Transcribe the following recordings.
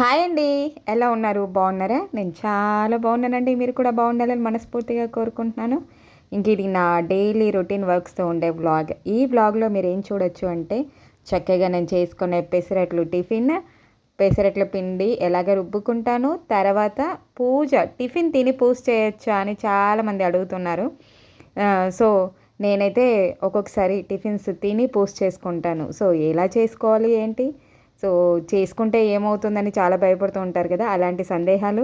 Hi అండి. ఎలా ఉన్నారు? బాగున్నారా? నేను చాలా బాగున్నానండి. మీరు కూడా బాగుండాలని మనస్ఫూర్తిగా కోరుకుంటున్నాను. ఇంక ఇది నా డైలీ రొటీన్ వర్క్స్‌తో ఉండే వ్లాగ్. ఈ వ్లాగ్‌లో మీరేం చూడొచ్చు అంటే, చక్కగా నేను చేసుకునే పెసరట్లు టిఫిన్, పెసరట్ల పిండి ఎలాగ రుబ్బుకుంటాను, తర్వాత పూజ టిఫిన్ తిని పూజ చేయొచ్చా అని చాలామంది అడుగుతున్నారు. సో, నేనైతే ఒక్కొక్కసారి టిఫిన్స్ తిని పూజ చేసుకుంటాను. సో, ఎలా చేసుకోవాలి ఏంటి? సో, చేసుకుంటే ఏమవుతుందని చాలా భయపడుతూ ఉంటారు కదా! అలాంటి సందేహాలు.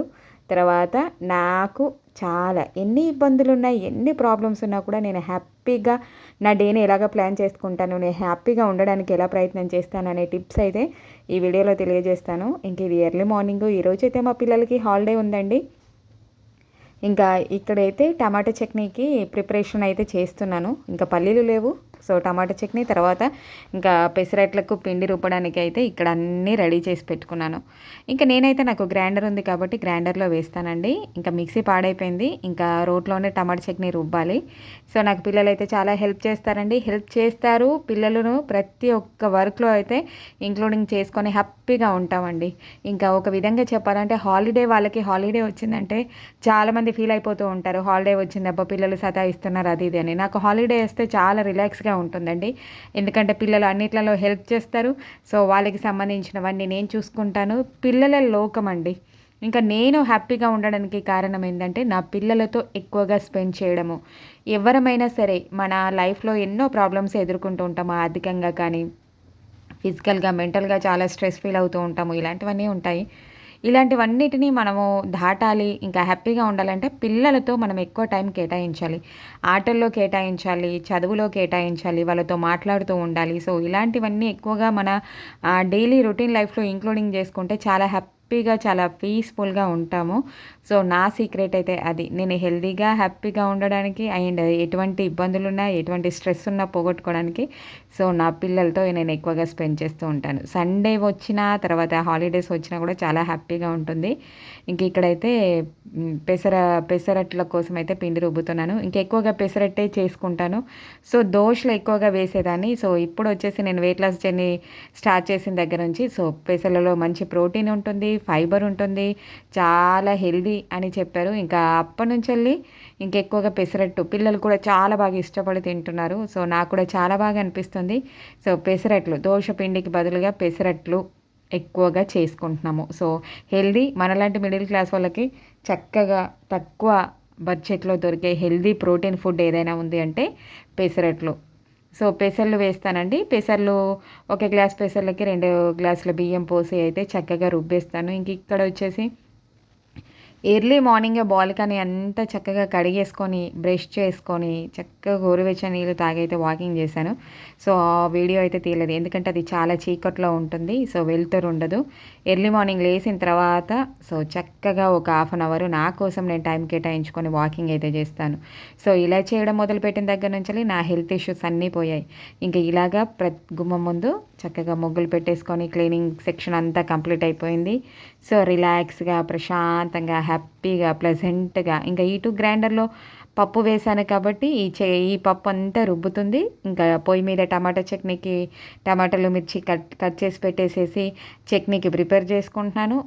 తర్వాత నాకు చాలా ఎన్ని ఇబ్బందులున్నా, ఎన్ని ప్రాబ్లమ్స్ ఉన్నా కూడా నేను హ్యాపీగా నా డేని ఎలాగ ప్లాన్ చేసుకుంటాను, నేను హ్యాపీగా ఉండడానికి ఎలా ప్రయత్నం చేస్తాను అనే టిప్స్ అయితే ఈ వీడియోలో తెలియజేస్తాను. ఇంక ఇది ఎర్లీ మార్నింగు ఈరోజైతే మా పిల్లలకి హాలిడే ఉందండి. ఇంకా ఇక్కడైతే టమాటా చట్నీకి ప్రిపరేషన్ అయితే చేస్తున్నాను. ఇంకా పల్లీలు లేవు. సో, టమాటా చట్నీ తర్వాత ఇంకా పెసరట్లకు పిండి రుబ్బడానికి అయితే ఇక్కడ అన్నీ రెడీ చేసి పెట్టుకున్నాను. ఇంకా నేనైతే నాకు గ్రైండర్ ఉంది కాబట్టి గ్రైండర్‌లో వేస్తానండి. ఇంకా మిక్సీ పాడైపోయింది. ఇంకా రోట్లోనే టమాటా చట్నీ రుబ్బాలి. సో, నాకు పిల్లలైతే చాలా హెల్ప్ చేస్తారండి. హెల్ప్ చేస్తారు. పిల్లలను ప్రతి ఒక్క వర్క్‌లో అయితే ఇంక్లూడింగ్ చేసుకొని హ్యాపీగా ఉంటామండి. ఇంకా ఒక విధంగా చెప్పాలంటే వాళ్ళకి హాలిడే వచ్చిందంటే చాలామంది ఫీల్ అయిపోతూ ఉంటారు. హాలిడే వచ్చిందబ్బా! పిల్లలు సతాయిస్తున్నారు అది ఇది అని. నాకు హాలిడే వస్తే చాలా రిలాక్స్‌గా ఉంటుందండి. ఎందుకంటే పిల్లలు అన్నిట్లలో హెల్ప్ చేస్తారు. సో, వాళ్ళకి సంబంధించినవన్నీ నేను చూసుకుంటాను. పిల్లల లోకమండి. ఇంకా నేను హ్యాపీగా ఉండడానికి కారణం ఏందంటే, నా పిల్లలతో ఎక్కువగా స్పెండ్ చేయడము. ఎవరమైనా సరే మన లైఫ్‌లో ఎన్నో ప్రాబ్లమ్స్ ఎదుర్కొంటూ ఉంటాము. ఆర్థికంగా కానీ, ఫిజికల్‌గా, మెంటల్‌గా చాలా స్ట్రెస్ ఫీల్ అవుతూ ఉంటాము. ఇలాంటివన్నీ ఉంటాయి. ఇలాంటివన్నిటిని మనము దాటాలి, ఇంకా హ్యాపీగా ఉండాలంటే పిల్లలతో మనం ఎక్కువ టైం కేటాయించాలి. ఆటల్లో కేటాయించాలి, చదువులో కేటాయించాలి, వాళ్ళతో మాట్లాడుతూ ఉండాలి. సో, ఇలాంటివన్నీ ఎక్కువగా మన డైలీ రొటీన్ లైఫ్‌లో ఇంక్లూడింగ్ చేసుకుంటే చాలా హ్యాపీగా, చాలా పీస్‌ఫుల్‌గా ఉంటాము. సో, నా సీక్రెట్ అయితే అది. నేను హెల్తీగా, హ్యాపీగా ఉండడానికి అండ్ ఎటువంటి ఇబ్బందులున్నా, ఎటువంటి స్ట్రెస్ ఉన్నా పోగొట్టుకోవడానికి సో, నా పిల్లలతో నేను ఎక్కువగా స్పెండ్ చేస్తూ ఉంటాను. సండే వచ్చినా, తర్వాత హాలిడేస్ వచ్చినా కూడా చాలా హ్యాపీగా ఉంటుంది. ఇంక ఇక్కడైతే పెసరట్ల కోసమైతే పిండి రుబ్బుతున్నాను. ఎక్కువగా పెసరట్టే చేసుకుంటాను. సో, దోసలు ఎక్కువగా వేసేదాన్ని. సో, ఇప్పుడొచ్చేసి నేను వెయిట్ లాస్ జర్నీ స్టార్ట్ చేసిన దగ్గర నుంచి సో, పెసలలో మంచి ప్రోటీన్ ఉంటుంది, ఫైబర్ ఉంటుంది, చాలా హెల్తీ అని చెప్పారు. ఇంకా అప్పటినుంచెళ్ళి ఇంకెక్కువగా పెసరట్టు పిల్లలు కూడా చాలా బాగా ఇష్టపడి తింటున్నారు. సో, నాకు కూడా చాలా బాగా అనిపిస్తుంది. సో, పెసరట్లు దోస పిండికి బదులుగా పెసరట్లు ఎక్కువగా చేసుకుంటున్నాము. సో, హెల్తీ మనలాంటి మిడిల్ క్లాస్ వాళ్ళకి చక్కగా తక్కువ బడ్జెట్‌లో దొరికే హెల్తీ ప్రోటీన్ ఫుడ్ ఏదైనా ఉంది అంటే పెసరట్లు. సో, పెసర్లు వేస్తానండి. ఒక గ్లాస్ పెసర్లకి 2 గ్లాసుల బియ్యం పోసి అయితే చక్కగా రుబ్బేస్తాను. ఇక్కడొచ్చేసి ఎర్లీ మార్నింగే బాల్కనీ అంతా చక్కగా కడిగేసుకొని, బ్రష్ చేసుకొని, చక్కగా గోరువెచ్చని నీళ్ళు తాగైతే వాకింగ్ చేశాను. సో, ఆ వీడియో అయితే తీయలేదు. ఎందుకంటే అది చాలా చీకట్లో ఉంటుంది. సో, వెలుతురు ఉండదు. ఎర్లీ మార్నింగ్ లేసిన తర్వాత సో, చక్కగా ఒక హాఫ్ అన్ అవర్ నా కోసం నేను టైం కేటాయించుకొని వాకింగ్ అయితే చేస్తాను. సో, ఇలా చేయడం మొదలుపెట్టిన దగ్గర నుంచెల్లి నా హెల్త్ ఇష్యూస్ అన్నీ పోయాయి. ఇంకా ఇలాగా గుమ్మం ముందు చక్కగా ముగ్గులు పెట్టేసుకొని క్లీనింగ్ సెక్షన్ అంతా కంప్లీట్ అయిపోయింది. సో, రిలాక్స్‌గా, ప్రశాంతంగా, హ్యాపీగా, ప్లెజెంట్‌గా ఇంకా ఇటు గ్రైండర్‌లో పప్పు వేశాను కాబట్టి ఈ పప్పు అంతా రుబ్బుతుంది. ఇంకా పొయ్యి మీద టమాటా చట్నీకి టమాటాలు, మిర్చి కట్ కట్ చేసి పెట్టేసేసి చట్నీకి ప్రిపేర్ చేసుకుంటున్నాను.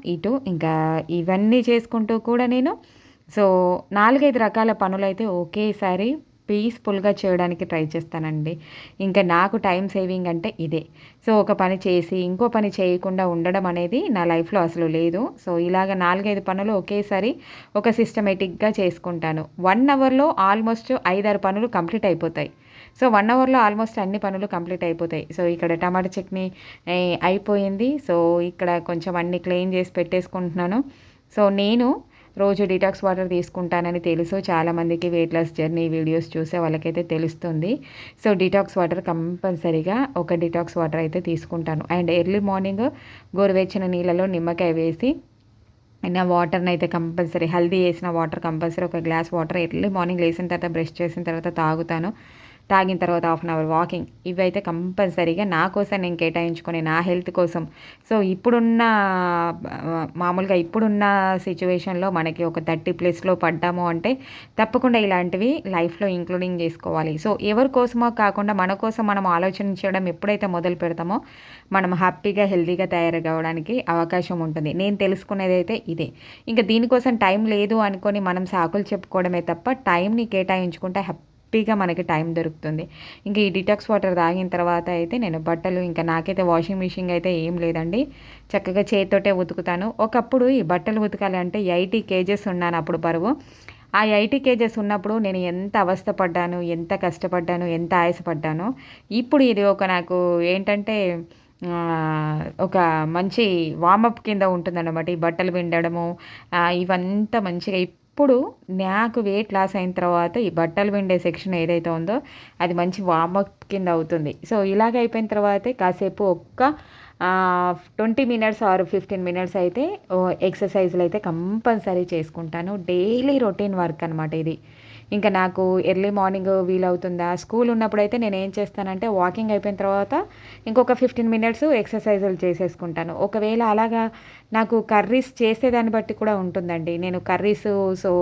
ఇంకా ఇవన్నీ చేసుకుంటూ కూడా నేను సో, 4, 5 రకాల పనులైతే ఒకేసారి పీస్‌ఫుల్‌గా చేయడానికి ట్రై చేస్తానండి. ఇంకా నాకు టైమ్ సేవింగ్ అంటే ఇదే. సో, ఒక పని చేసి, ఇంకో పని చేయకుండా ఉండడం అనేది నా లైఫ్‌లో అసలు లేదు. సో, ఇలాగ 4, 5 పనులు ఒకేసారి ఒక సిస్టమేటిక్‌గా చేసుకుంటాను. 1 అవర్‌లో ఆల్మోస్ట్ 5, 6 పనులు కంప్లీట్ అయిపోతాయి. సో, 1 అవర్‌లో ఆల్మోస్ట్ అన్ని పనులు కంప్లీట్ అయిపోతాయి. సో, ఇక్కడ టమాటా చట్నీ అయిపోయింది. సో, ఇక్కడ కొంచెం అన్నీ క్లీన్ చేసి పెట్టేసుకుంటున్నాను. సో, నేను రోజు డిటాక్స్ వాటర్ తీసుకుంటానని తెలుసు. చాలామందికి వెయిట్ లాస్ జర్నీ వీడియోస్ చూసే వాళ్ళకైతే తెలుస్తుంది. సో, డిటాక్స్ వాటర్ కంపల్సరీగా ఒక డిటాక్స్ వాటర్ అయితే తీసుకుంటాను. అండ్ ఎర్లీ మార్నింగ్ గోరువెచ్చని నీళ్ళలో నిమ్మకాయ వేసి నా వాటర్‌ని అయితే కంపల్సరీ హల్దీ ఏసిన వాటర్ కంపల్సరీ ఒక గ్లాస్ వాటర్ ఎర్లీ మార్నింగ్ లేసిన తర్వాత బ్రష్ చేసిన తర్వాత తాగుతాను. తాగిన తర్వాత హాఫ్ అన్ అవర్ వాకింగ్, ఇవైతే కంపల్సరీగా నా కోసం నేను కేటాయించుకొని నా హెల్త్ కోసం. సో ఇప్పుడున్న మామూలుగా ఇప్పుడున్న సిచ్యువేషన్లో మనకి ఒక 30+ పడ్డాము అంటే తప్పకుండా ఇలాంటివి లైఫ్లో ఇంక్లూడింగ్ చేసుకోవాలి. సో ఎవరి కోసమో కాకుండా మన కోసం మనం ఆలోచించడం ఎప్పుడైతే మొదలు పెడతామో మనం హ్యాపీగా హెల్తీగా తయారు కావడానికి అవకాశం ఉంటుంది. నేను తెలుసుకునేది అయితే ఇదే. ఇంకా దీనికోసం టైం లేదు అనుకొని మనం సాకులు చెప్పుకోవడమే తప్ప టైంని కేటాయించుకుంటే హ్యాపీగా మనకి టైం దొరుకుతుంది. ఇంక ఈ డిటాక్స్ వాటర్ తాగిన తర్వాత అయితే నేను బట్టలు, ఇంకా నాకైతే వాషింగ్ మిషన్ అయితే ఏం లేదండి, చక్కగా చేతితోటే ఉతుకుతాను. ఒకప్పుడు ఈ బట్టలు ఉతకాలి అంటే 80 kgs ఉన్నాను అప్పుడు బరువు. ఆ 80 kgs ఉన్నప్పుడు నేను ఎంత అవస్థపడ్డాను, ఎంత కష్టపడ్డాను, ఎంత ఆయాసపడ్డాను. ఇప్పుడు ఇది ఒక నాకు ఏంటంటే ఒక మంచి వార్మప్ కింద ఉంటుందన్నమాట ఈ బట్టలు పిండడము. ఇవంతా మంచిగా ఇప్పుడు నాకు వెయిట్ లాస్ అయిన తర్వాత ఈ బట్టలు పిండే సెక్షన్ ఏదైతే ఉందో అది మంచి వార్మప్ కింద అవుతుంది. సో ఇలాగ అయిపోయిన తర్వాతే కాసేపు ఒక్క 20 minutes ఆర్ 15 minutes అయితే ఎక్సర్సైజ్లు అయితే కంపల్సరీ చేసుకుంటాను. డైలీ రొటీన్ వర్క్ అనమాట ఇది. ఇంకా నాకు ఎర్లీ మార్నింగ్ వీలవుతుందా, స్కూల్ ఉన్నప్పుడైతే నేను ఏం చేస్తానంటే వాకింగ్ అయిపోయిన తర్వాత ఇంకొక 15 minutes ఎక్సర్సైజులు చేసేసుకుంటాను. ఒకవేళ అలాగా నాకు కర్రీస్ చేసేదాన్ని బట్టి కూడా ఉంటుందండి. నేను కర్రీస్ సో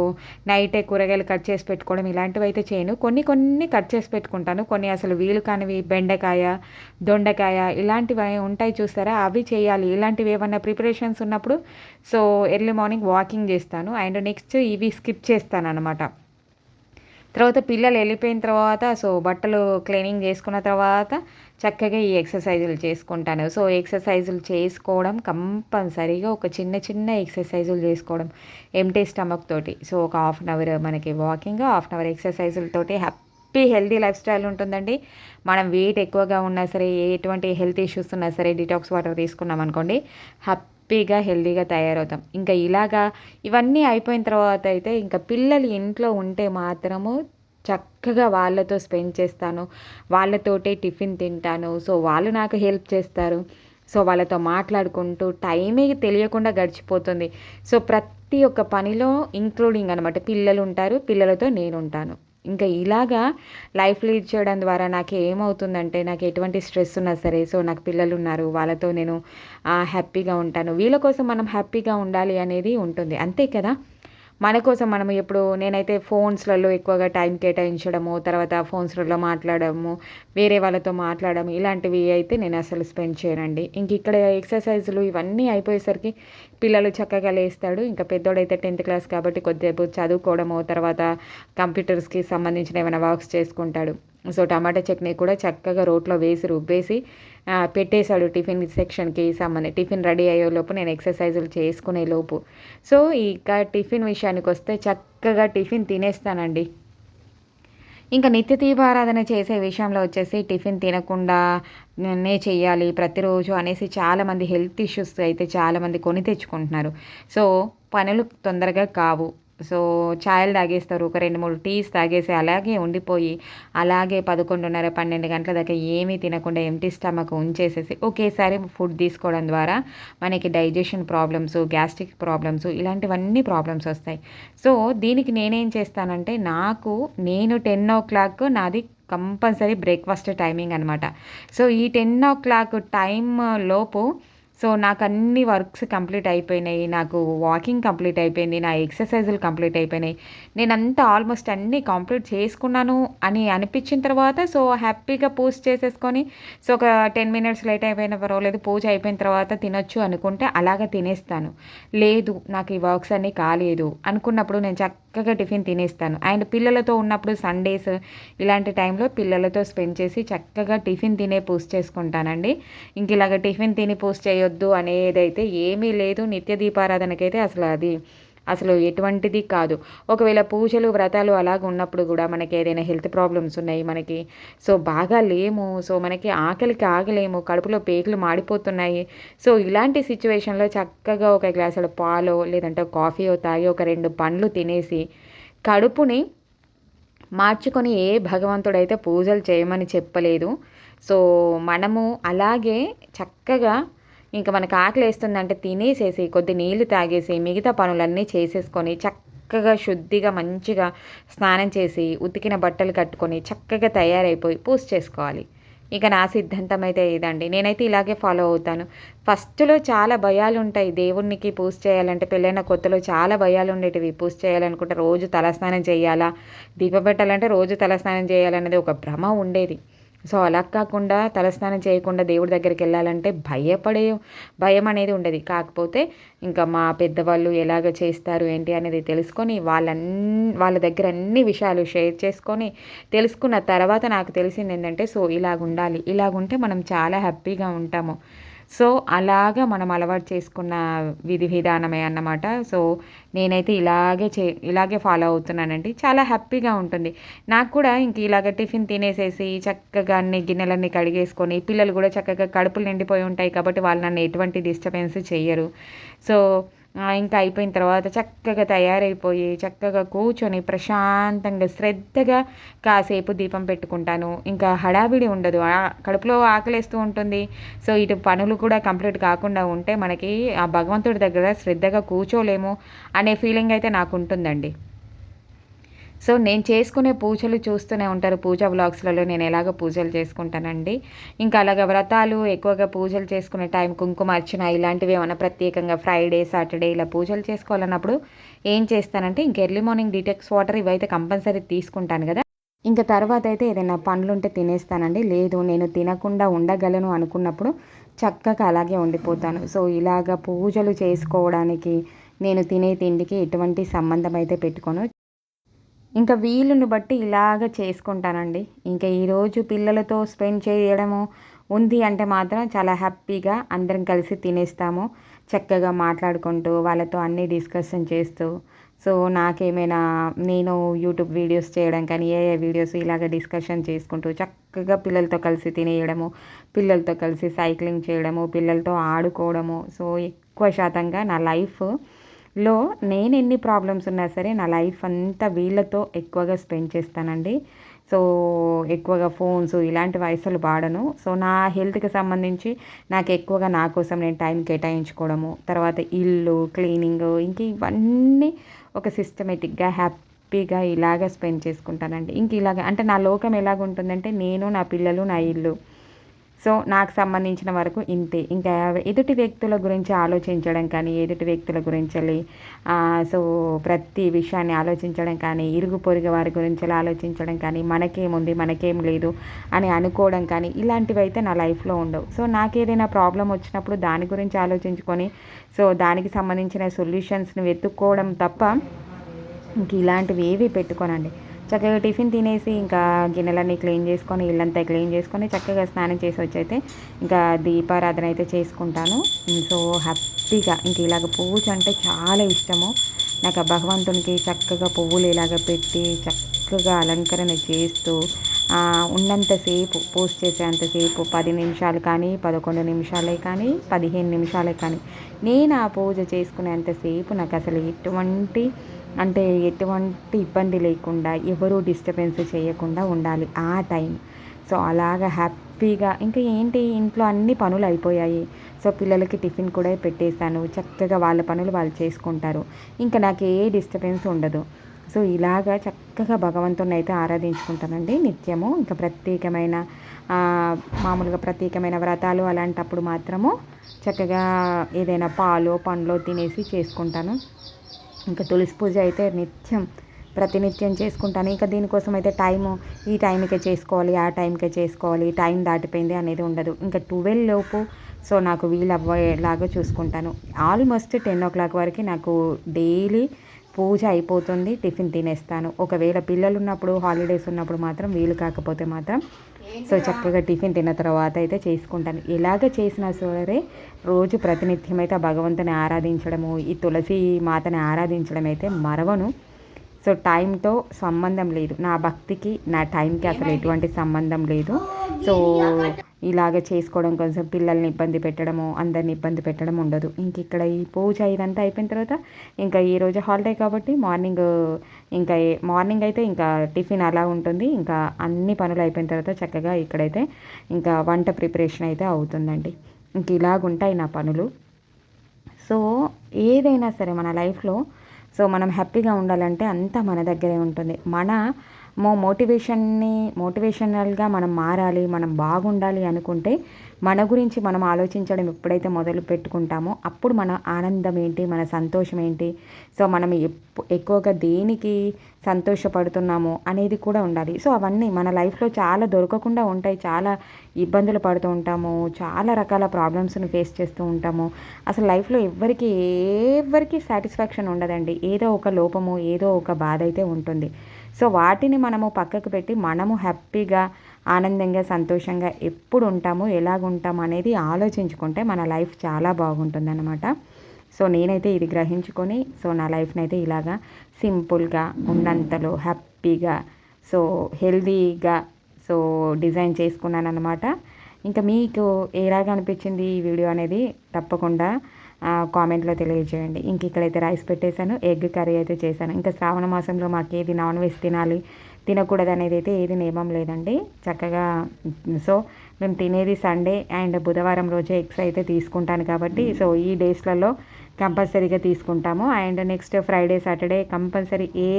నైటే కూరగాయలు కట్ చేసి పెట్టుకోవడం ఇలాంటివి అయితే చేయను. కొన్ని కట్ చేసి పెట్టుకుంటాను. కొన్ని అసలు వీలు కానివి బెండకాయ, దొండకాయ ఇలాంటివి ఉంటాయి చూస్తారా, అవి చేయాలి. ఇలాంటివి ఏమన్నా ప్రిపరేషన్స్ ఉన్నప్పుడు సో ఎర్లీ మార్నింగ్ వాకింగ్ చేస్తాను. అండ్ నెక్స్ట్ ఇవి స్కిప్ చేస్తాను అనమాట. తర్వాత పిల్లలు వెళ్ళిపోయిన తర్వాత సో బట్టలు క్లీనింగ్ చేసుకున్న తర్వాత చక్కగా ఈ ఎక్సర్సైజులు చేసుకుంటాను. సో ఎక్సర్సైజులు చేసుకోవడం కంపల్సరీగా ఒక చిన్న ఎక్సర్సైజులు చేసుకోవడం ఎంటీ స్టమక్ తోటి. సో ఒక హాఫ్ అన్ అవర్ మనకి వాకింగ్, హాఫ్ అన్ అవర్ ఎక్సర్సైజులతోటి హ్యాపీ హెల్తీ లైఫ్ స్టైల్ ఉంటుందండి. మనం వెయిట్ ఎక్కువగా ఉన్నా సరే, ఎటువంటి హెల్త్ ఇష్యూస్ ఉన్నా సరే డిటాక్స్ వాటర్ తీసుకున్నాం అనుకోండి, హ్యాపీగా హెల్తీగా తయారవుతాం. ఇంకా ఇలాగా ఇవన్నీ అయిపోయిన తర్వాత అయితే ఇంకా పిల్లలు ఇంట్లో ఉంటే మాత్రము చక్కగా వాళ్ళతో స్పెండ్ చేస్తాను. వాళ్ళతోటే టిఫిన్ తింటాను. సో వాళ్ళు నాకు హెల్ప్ చేస్తారు. సో వాళ్ళతో మాట్లాడుకుంటూ టైమే తెలియకుండా గడిచిపోతుంది. సో ప్రతి ఒక్క పనిలో ఇంక్లూడింగ్ అనమాట. పిల్లలు ఉంటారు, పిల్లలతో నేను ఉంటాను. ఇంకా ఇలాగా లైఫ్ లీడ్ చేయడం ద్వారా నాకు ఏమవుతుందంటే, నాకు ఎటువంటి స్ట్రెస్ ఉన్నా సరే సో నాకు పిల్లలు ఉన్నారు, వాళ్ళతో నేను హ్యాపీగా ఉంటాను. వీళ్ళ కోసం మనం హ్యాపీగా ఉండాలి అనేది ఉంటుంది, అంతే కదా. మన కోసం మనం ఎప్పుడు నేనైతే ఫోన్స్లలో ఎక్కువగా టైం కేటాయించడము, తర్వాత ఫోన్స్లలో మాట్లాడము, వేరే వాళ్ళతో మాట్లాడడం ఇలాంటివి అయితే నేను అసలు స్పెండ్ చేయనండి. ఇంక ఇక్కడ ఎక్సర్సైజులు ఇవన్నీ అయిపోయేసరికి పిల్లలు చక్కగా లేస్తాడు. ఇంకా పెద్దోడైతే 10th క్లాస్ కాబట్టి కొద్దిసేపు చదువుకోవడము, తర్వాత కంప్యూటర్స్కి సంబంధించిన ఏమైనా వర్క్స్ చేసుకుంటాడు. సో టమాటా చట్నీ కూడా చక్కగా రోట్లో వేసి రుబ్బేసి పెట్టేశాడు టిఫిన్ సెక్షన్కి సంబంధించి. టిఫిన్ రెడీ అయ్యేలోపు నేను ఎక్సర్సైజులు చేసుకునే లోపు. సో ఇక టిఫిన్ విషయానికి వస్తే చక్కగా టిఫిన్ తినేస్తానండి. ఇంకా నిత్య దీపారాధన చేసే విషయంలో వచ్చేసి టిఫిన్ తినకుండా నే చెయ్యాలి ప్రతిరోజు అనేసి చాలామంది హెల్త్ ఇష్యూస్ అయితే చాలామంది కొని తెచ్చుకుంటున్నారు. సో పనులు తొందరగా కావు. సో ఛాయలు తాగేస్తారు, ఒక 2-3 టీస్ తాగేసి అలాగే ఉండిపోయి అలాగే 11:30, 12 గంటల దాకా ఏమీ తినకుండా ఎంటీ స్టమక్ ఉంచేసేసి ఒకేసారి ఫుడ్ తీసుకోవడం ద్వారా మనకి డైజెషన్ ప్రాబ్లమ్స్, గ్యాస్ట్రిక్ ప్రాబ్లమ్స్ ఇలాంటివన్నీ ప్రాబ్లమ్స్ వస్తాయి. సో దీనికి నేనేం చేస్తానంటే, నేను 10 o'clock నాది కంపల్సరీ బ్రేక్ఫాస్ట్ టైమింగ్ అనమాట. సో ఈ 10 o'clock టైం లోపు సో నాకు అన్ని వర్క్స్ కంప్లీట్ అయిపోయినాయి, నాకు వాకింగ్ కంప్లీట్ అయిపోయింది, నా ఎక్సర్సైజులు కంప్లీట్ అయిపోయినాయి, నేనంతా ఆల్మోస్ట్ అన్నీ కంప్లీట్ చేసుకున్నాను అని అనిపించిన తర్వాత సో హ్యాపీగా పూజ చేసేసుకొని సో ఒక 10 minutes లేట్ అయిపోయినా పర్వాలేదు, పూజ అయిపోయిన తర్వాత తినొచ్చు అనుకుంటే అలాగ తినేస్తాను. లేదు నాకు ఈ వర్క్స్ అన్నీ కాలేదు అనుకున్నప్పుడు నేను చక్కగా టిఫిన్ తినేస్తాను. అండ్ పిల్లలతో ఉన్నప్పుడు సండేస్ ఇలాంటి టైంలో పిల్లలతో స్పెండ్ చేసి చక్కగా టిఫిన్ తినే పూజ చేసుకుంటానండి. ఇంక ఇలాగ టిఫిన్ తిని పూజ చేయొద్దు అనేదైతే ఏమీ లేదు. నిత్య దీపారాధనకైతే అసలు ఎటువంటిది కాదు. ఒకవేళ పూజలు వ్రతాలు అలాగ ఉన్నప్పుడు కూడా మనకి ఏదైనా హెల్త్ ప్రాబ్లమ్స్ ఉన్నాయి, మనకి సో బాగా లేము, సో మనకి ఆకలికి ఆగలేము, కడుపులో పేగులు మాడిపోతున్నాయి, సో ఇలాంటి సిచ్యువేషన్లో చక్కగా ఒక గ్లాసుల పాలో లేదంటే కాఫీయో తాగి ఒక 2 పండ్లు తినేసి కడుపుని మార్చుకొని, ఏ భగవంతుడైతే పూజలు చేయమని చెప్పలేదు. సో మనము అలాగే చక్కగా ఇంకా మనకు ఆకలి వేస్తుందంటే తినేసేసి కొద్ది నీళ్లు తాగేసి మిగతా పనులన్నీ చేసేసుకొని చక్కగా శుద్ధిగా మంచిగా స్నానం చేసి ఉతికిన బట్టలు కట్టుకొని చక్కగా తయారైపోయి పూజ చేసుకోవాలి. ఇక నా సిద్ధాంతం అయితే ఇదండి. నేనైతే ఇలాగే ఫాలో అవుతాను. ఫస్ట్‌లో చాలా భయాలుంటాయి. దేవునికి పూజ చేయాలంటే పెళ్ళైన కొత్తలో చాలా భయాలుండేటివి. పూజ చేయాలనుకుంటే రోజు తలస్నానం చేయాలా? దీపం పెట్టాలంటే రోజు తలస్నానం చేయాలనేది ఒక భ్రమ ఉండేది. సో, అలా కాకుండా తలస్నానం చేయకుండా దేవుడి దగ్గరికెళ్ళాలంటే భయం అనేది ఉండేది. కాకపోతే ఇంకా మా పెద్దవాళ్ళు ఎలాగ చేస్తారు ఏంటి అనేది తెలుసుకొని వాళ్ళ దగ్గర అన్ని విషయాలు షేర్ చేసుకొని తెలుసుకున్న తర్వాత నాకు తెలిసిందేంటంటే సో, ఇలాగుండాలి. ఇలాగుంటే మనం చాలా హ్యాపీగా ఉంటాము. సో, అలాగా మనం అలవాటు చేసుకున్న విధి విధానమే అన్నమాట. సో, నేనైతే ఇలాగే ఫాలో అవుతున్నానండి. చాలా హ్యాపీగా ఉంటుంది. నాకు కూడా ఇంక ఇలాగ టిఫిన్ తినేసేసి చక్కగా అన్ని గిన్నెలన్నీ కడిగేసుకొని పిల్లలు కూడా చక్కగా కడుపులు నిండిపోయి ఉంటాయి కాబట్టి వాళ్ళు నన్ను ఎటువంటి డిస్టర్బెన్స్ చెయ్యరు. సో, ఇంకా అయిపోయిన తర్వాత చక్కగా తయారైపోయి చక్కగా కూర్చొని ప్రశాంతంగా శ్రద్ధగా కాసేపు దీపం పెట్టుకుంటాను. ఇంకా హడావిడి ఉండదు. కడుపులో ఆకలేస్తూ ఉంటుంది. సో, ఇటు పనులు కూడా కంప్లీట్ కాకుండా ఉంటే మనకి ఆ భగవంతుడి దగ్గర శ్రద్ధగా కూర్చోలేము అనే ఫీలింగ్ అయితే నాకుంటుందండి. సో, నేను చేసుకునే పూజలు చూస్తూనే ఉంటారు. పూజా వ్లాగ్స్‌లలో నేను ఎలాగో పూజలు చేసుకుంటానండి. ఇంకా అలాగా వ్రతాలు ఎక్కువగా పూజలు చేసుకునే టైం కుంకుమార్చన ఇలాంటివి ఏమన్నా ప్రత్యేకంగా ఫ్రైడే, సాటర్డే ఇలా పూజలు చేసుకోవాలన్నప్పుడు ఏం చేస్తానంటే ఇంక ఎర్లీ మార్నింగ్ డీటాక్స్ వాటర్ ఇవైతే కంపల్సరీ తీసుకుంటాను గదా! ఇంక తర్వాతయితే ఏదైనా పండ్లుంటే తినేస్తానండి. లేదు నేను తినకుండా ఉండగలను అనుకున్నప్పుడు చక్కగా అలాగే ఉండిపోతాను. సో, ఇలాగ పూజలు చేసుకోవడానికి నేను తినే తిండికి ఎటువంటి సంబంధం అయితే పెట్టుకోను. ఇంకా వీలుని బట్టి ఇలాగ చేసుకుంటానండి. ఇంకా ఈరోజు పిల్లలతో స్పెండ్ చేయడము ఉంది అంటే మాత్రం చాలా హ్యాపీగా అందరం కలిసి తినేస్తాము. చక్కగా మాట్లాడుకుంటూ, వాళ్ళతో అన్నీ డిస్కషన్ చేస్తూ, సో, నాకేమైనా నేను యూట్యూబ్ వీడియోస్ చేయడం కానీ, ఏ వీడియోస్ ఇలాగ డిస్కషన్ చేసుకుంటూ చక్కగా పిల్లలతో కలిసి తినేయడము, పిల్లలతో కలిసి సైక్లింగ్ చేయడము, పిల్లలతో ఆడుకోవడము. సో, ఎక్కువ శాతంగా నా లైఫ్‌లో నేనెన్ని ప్రాబ్లమ్స్ ఉన్నా సరే నా లైఫ్ అంతా వీళ్ళతో ఎక్కువగా స్పెండ్ చేస్తానండి. సో, ఎక్కువగా ఫోన్స్ ఇలాంటివి అస్సలు వాడను. సో, నా హెల్త్‌కి సంబంధించి నాకు ఎక్కువగా నా కోసం నేను టైం కేటాయించుకోవడము, తర్వాత ఇల్లు క్లీనింగు ఇంక ఇవన్నీ ఒక సిస్టమేటిక్‌గా హ్యాపీగా ఇలాగ స్పెండ్ చేసుకుంటానండి. ఇంక ఇలాగ అంటే నా లోకం ఎలాగుంటుందంటే నేను, నా పిల్లలు, నా ఇల్లు. సో, నాకు సంబంధించిన వరకు ఇంతే. ఇంకా ఎదుటి వ్యక్తుల గురించి ఆలోచించడం కానీ, ఎదుటి వ్యక్తుల గురించెల్లి సో, ప్రతి విషయాన్ని ఆలోచించడం కానీ, ఇరుగు పొరుగు వారి గురించి ఆలోచించడం కానీ, మనకేముంది, మనకేం లేదు అని అనుకోవడం కానీ, ఇలాంటివైతే నా లైఫ్‌లో ఉండవు. సో, నాకేదైనా ప్రాబ్లమ్ వచ్చినప్పుడు దాని గురించి ఆలోచించుకొని, సో, దానికి సంబంధించిన సొల్యూషన్స్‌ని వెతుక్కోవడం తప్ప ఇంక ఇలాంటివి ఏవి పెట్టుకోనండి. చక్కగా టిఫిన్ తినేసి ఇంకా గిన్నెలన్నీ క్లీన్ చేసుకొని ఇల్లంతా క్లీన్ చేసుకొని చక్కగా స్నానం చేసి వచ్చైతే ఇంకా దీపారాధన అయితే చేసుకుంటాను. సో, హ్యాపీగా ఇంక ఇలాగ పూజ అంటే చాలా ఇష్టము నాకు. ఆ భగవంతునికి చక్కగా పువ్వులు ఇలాగ పెట్టి చక్కగా అలంకరణ చేస్తూ ఉన్నంతసేపు పూజ చేసేంతసేపు 10 నిమిషాలు కానీ, 11 నిమిషాలే కానీ, 15 నిమిషాలే కానీ నేను ఆ పూజ చేసుకునేంతసేపు నాకు అసలు ఎటువంటి ఇబ్బంది లేకుండా ఎవరు డిస్టర్బెన్స్ చేయకుండా ఉండాలి ఆ టైం. సో, అలాగా హ్యాపీగా ఇంకా ఏంటి ఇంట్లో అన్ని పనులు అయిపోయాయి. సో, పిల్లలకి టిఫిన్ కూడా పెట్టేశాను. చక్కగా వాళ్ళ పనులు వాళ్ళు చేసుకుంటారు. ఇంకా నాకు ఏ డిస్టర్బెన్స్ ఉండదు. సో, ఇలాగా చక్కగా భగవంతుడిని అయితే ఆరాధించుకుంటానండి నిత్యము. ఇంకా మామూలుగా ప్రత్యేకమైన వ్రతాలు అలాంటప్పుడు మాత్రము చక్కగా ఏదైనా పాలో పండ్లో తినేసి చేసుకుంటాను. ఇంకా తులసి పూజ అయితే ప్రతినిత్యం చేసుకుంటాను. ఇంకా దీనికోసం అయితే ఈ టైంకే చేసుకోవాలి, ఆ టైంకే చేసుకోవాలి, టైం దాటిపోయింది అనేది ఉండదు. ఇంకా 12 లోపు సో, నాకు వీలవ్వేలాగా చూసుకుంటాను. ఆల్మోస్ట్ 10:00 వరకు నాకు డైలీ పూజ అయిపోతుంది. టిఫిన్ తినేస్తాను. ఒకవేళ పిల్లలున్నప్పుడు హాలిడేస్ ఉన్నప్పుడు మాత్రం వీలు కాకపోతే మాత్రం సో, చక్కగా టిఫిన్ తిన్న తర్వాత అయితే చేసుకుంటాను. ఎలాగ చేసినా సరే రోజు ప్రతినిత్యం అయితే ఆ భగవంతుని ఆరాధించడము, ఈ తులసి మాతని ఆరాధించడం అయితే మరవను. సో, టైంతో సంబంధం లేదు. నా భక్తికి నా టైంకి అసలు ఎటువంటి సంబంధం లేదు. సో, ఇలాగ చేసుకోవడం కోసం పిల్లల్ని ఇబ్బంది పెట్టడము, అందరిని ఇబ్బంది పెట్టడం ఉండదు. ఇంక ఇక్కడ ఈ పూజ ఇదంతా అయిపోయిన తర్వాత ఇంకా ఈరోజు హాలిడే కాబట్టి మార్నింగ్ అయితే ఇంకా టిఫిన్ అలా ఉంటుంది. ఇంకా అన్ని పనులు అయిపోయిన తర్వాత చక్కగా ఇక్కడైతే ఇంకా వంట ప్రిపరేషన్ అయితే అవుతుందండి. ఇంక ఇలాగుంటాయి నా పనులు. సో, ఏదైనా సరే మన లైఫ్‌లో సో మనం హ్యాపీగా ఉండాలంటే అంతా మన దగ్గరే ఉంటుంది. మోటివేషనల్గా మనం మారాలి, మనం బాగుండాలి అనుకుంటే మన గురించి మనం ఆలోచించడం ఎప్పుడైతే మొదలు పెట్టుకుంటామో అప్పుడు మన ఆనందం ఏంటి, మన సంతోషం ఏంటి, సో మనం ఎక్కువగా దేనికి సంతోషపడుతున్నాము అనేది కూడా ఉండాలి. సో అవన్నీ మన లైఫ్లో చాలా దొరకకుండా ఉంటాయి, చాలా ఇబ్బందులు పడుతూ ఉంటాము, చాలా రకాల ప్రాబ్లమ్స్ని ఫేస్ చేస్తూ ఉంటాము. అసలు లైఫ్లో ఎవరికి సాటిస్ఫాక్షన్ ఉండదండి. ఏదో ఒక లోపము, ఏదో ఒక బాధ అయితే ఉంటుంది. సో వాటిని మనము పక్కకు పెట్టి మనము హ్యాపీగా, ఆనందంగా, సంతోషంగా ఎప్పుడు ఉంటాము, ఎలాగుంటాము అనేది ఆలోచించుకుంటే మన లైఫ్ చాలా బాగుంటుందన్నమాట. సో నేనైతే ఇది గ్రహించుకొని సో నా లైఫ్ని అయితే ఇలాగా సింపుల్గా, ఉన్నంతలో హ్యాపీగా, సో హెల్దీగా సో డిజైన్ చేసుకున్నాను అనమాట. ఇంకా మీకు ఎలాగ అనిపించింది ఈ వీడియో అనేది తప్పకుండా కామెంట్లో తెలియజేయండి. ఇంక ఇక్కడైతే రైస్ పెట్టేశాను, ఎగ్ కర్రీ అయితే చేశాను. ఇంకా శ్రావణ మాసంలో మాకు ఏది నాన్ వెజ్ తినాలి, తినకూడదు అనేది అయితే ఏది నియమం లేదండి. చక్కగా సో మేము తినేది సండే అండ్ బుధవారం రోజే ఎగ్స్ అయితే తీసుకుంటాను కాబట్టి సో ఈ డేస్లలో కంపల్సరీగా తీసుకుంటాము. And next Friday, Saturday compulsory ఏ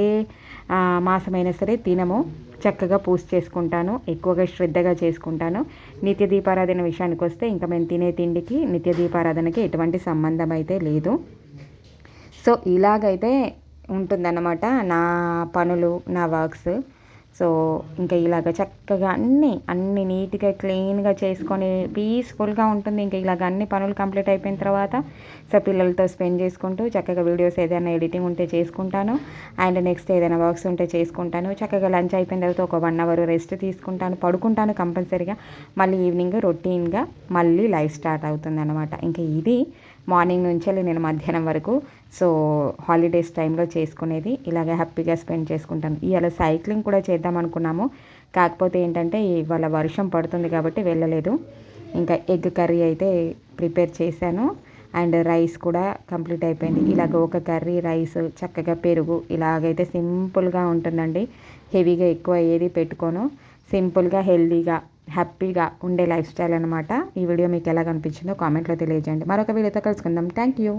మాసమైనా సరే తినము. చక్కగా పూజ చేసుకుంటాను, ఎక్కువగా శ్రద్ధగా చేసుకుంటాను. నిత్య దీపారాధన విషయానికి వస్తే ఇంకా మేము తినే తిండికి నిత్య దీపారాధనకి ఎటువంటి సంబంధం అయితే లేదు. సో ఇలాగైతే ఉంటుందన్నమాట నా పనులు, నా వర్క్స్. సో ఇంకా ఇలాగ చక్కగా అన్ని నీట్గా క్లీన్గా చేసుకొని పీస్ఫుల్గా ఉంటుంది. ఇంకా ఇలాగ అన్ని పనులు కంప్లీట్ అయిపోయిన తర్వాత సో పిల్లలతో స్పెండ్ చేసుకుంటూ చక్కగా వీడియోస్ ఏదైనా ఎడిటింగ్ ఉంటే చేసుకుంటాను. అండ్ నెక్స్ట్ ఏదైనా వర్క్స్ ఉంటే చేసుకుంటాను. చక్కగా లంచ్ అయిపోయిన తర్వాత ఒక 1 అవర్ రెస్ట్ తీసుకుంటాను, పడుకుంటాను కంపల్సరీగా. మళ్ళీ ఈవినింగ్ రొటీన్గా మళ్ళీ లైఫ్ స్టార్ట్ అవుతుంది అనమాట. ఇంకా ఇది మార్నింగ్ నుంచి నేను మధ్యాహ్నం వరకు సో హాలిడేస్ టైంలో చేసుకునేది. ఇలాగ హ్యాపీగా స్పెండ్ చేసుకుంటాను. ఇవాళ సైక్లింగ్ కూడా చేద్దాం అనుకున్నాము, కాకపోతే ఏంటంటే ఇవాళ వర్షం పడుతుంది కాబట్టి వెళ్ళలేదు. ఇంకా ఎగ్ కర్రీ అయితే ప్రిపేర్ చేశాను అండ్ రైస్ కూడా కంప్లీట్ అయిపోయింది. ఇలాగ ఒక కర్రీ, రైస్, చక్కగా పెరుగు, ఇలాగైతే సింపుల్గా ఉంటుందండి. హెవీగా ఎక్కువ ఏది పెట్టుకోను, సింపుల్గా హెల్దీగా హ్యాపీగా ఉండే లైఫ్ స్టైల్ అనమాట. ఈ వీడియో మీకు ఎలా కనిపించిందో కామెంట్లో తెలియజేయండి. మరొక వీడియోతో కలుసుకుందాం. Thank you.